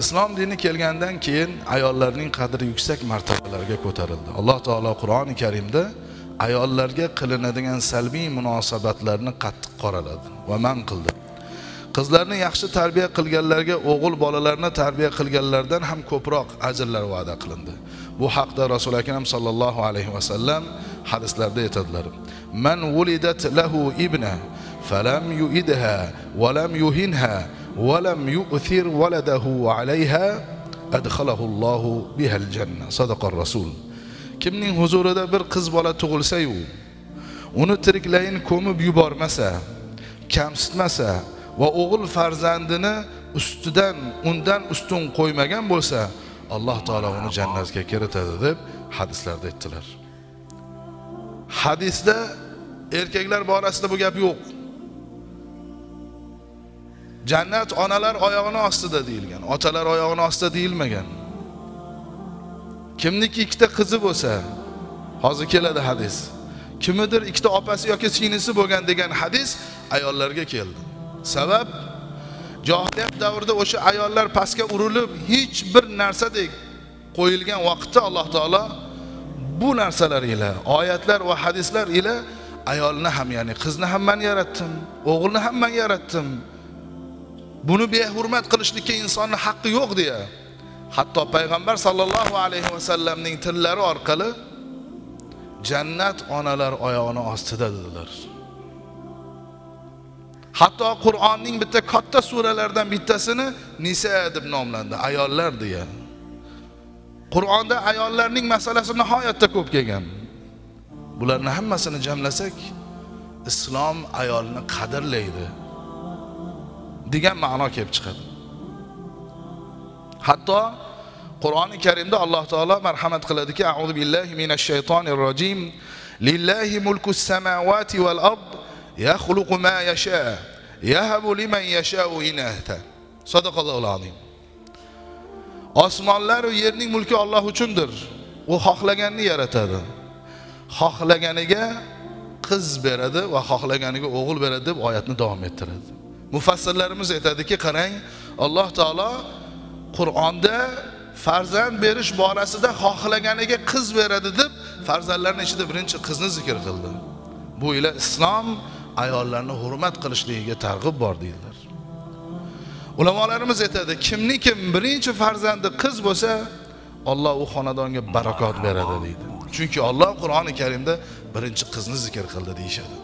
Islom dini kelgandan keyin ayollarning qadri yuksak martabalarga ko'tarildi. Alloh taolo Qur'oni Karimda ayollarga qilinadigan salbiy munosabatlarni qattiq qoraladi va man qildi. Qizlarni yaxshi tarbiya qilganlarga o'g'il bolalarni tarbiya qilganlardan ham ko'proq ajrlar va'da qilindi. Bu haqda Rasul akram sallallohu alayhi va sallam hadislarda aytadilar. Man wulidat lahu ibna falam yuidha va lam yuhinha va lam yu'thir waladahu alayha adkhalahu Allahu biha al-janna. Sadaqar Rasul. Kimning huzurida bir qiz bola tug'ilsa-yu, uni tiriklayin ko'mib yubormasa, kamsitmasa va o'g'il farzandini undan ustun qo'ymagan bo'lsa, Alloh taolo uni jannatga kiritadi deb hadislarda aytdilar. Hadisda erkaklar borasida bu gap yo'q. Jannat onalar oyog'ini ostida deyilgan, otalar oyog'ini ostida deyilmagan. Kimniki ikkita qizi bo'lsa, hozir keladi hadis. Kimidir ikkita opasi yoki singlisi bo'lgan degan hadis ayollarga keldi. Sabab jahiliyat davrida o'sha ayollar pastga urilib hech bir narsadek qo'yilgan vaqtda Alloh taolo bu narsalar ila, oyatlar va hadislar ila ayolni ham, ya'ni qizni ham men yaratdim, o'g'ilni ham men yaratdim. Buni behurmat qilishlikka insonning haqqi yo'q deya. Hatto payg'ambar sallallohu alayhi va sallamning tillari orqali jannat onalar oyog'ini ostida dedilar. Hatto Qur'onning bitta katta suralaridan bittasini Nisa deb nomlandi, ayollar deya. Qur'onda ayollarning masalasi nihoyatda ko'p kelgan. Bularni hammasini jamlasak, islom ayolni qadrlaydi degan ma'no kelib chiqadi. Hatto Qur'oni Karimda Alloh taolo marhamat qiladiki, a'udhu billahi minash shaytonir rojim. Lillahi mulkus samawati wal ard yakhluqu ma yasha yahabu liman yasha'u inatha. Sadaqallohul azim. Osmonlar va yerning mulki Alloh uchundir. U xohlaganini yaratadi. Xohlaganiga qiz beradi va xohlaganiga o'g'il beradi deb oyatni davom ettiradi. Mufassirlarimiz aytadiki, qarang, Alloh taolo Qur'onda farzand berish borasida xohlaganiga qiz beradi deb farzandlarning ichida birinchi qizni zikr qildi. Bu ila islom ayollarni hurmat qilishligiga targ'ib bor deydilar. Ulamolarimiz aytadi, kimniki birinchi farzandi qiz bo'lsa, Alloh u xonadonga barakot beradi deydi. Chunki Alloh Qur'oni Karimda birinchi qizni zikr qildi deyshadi.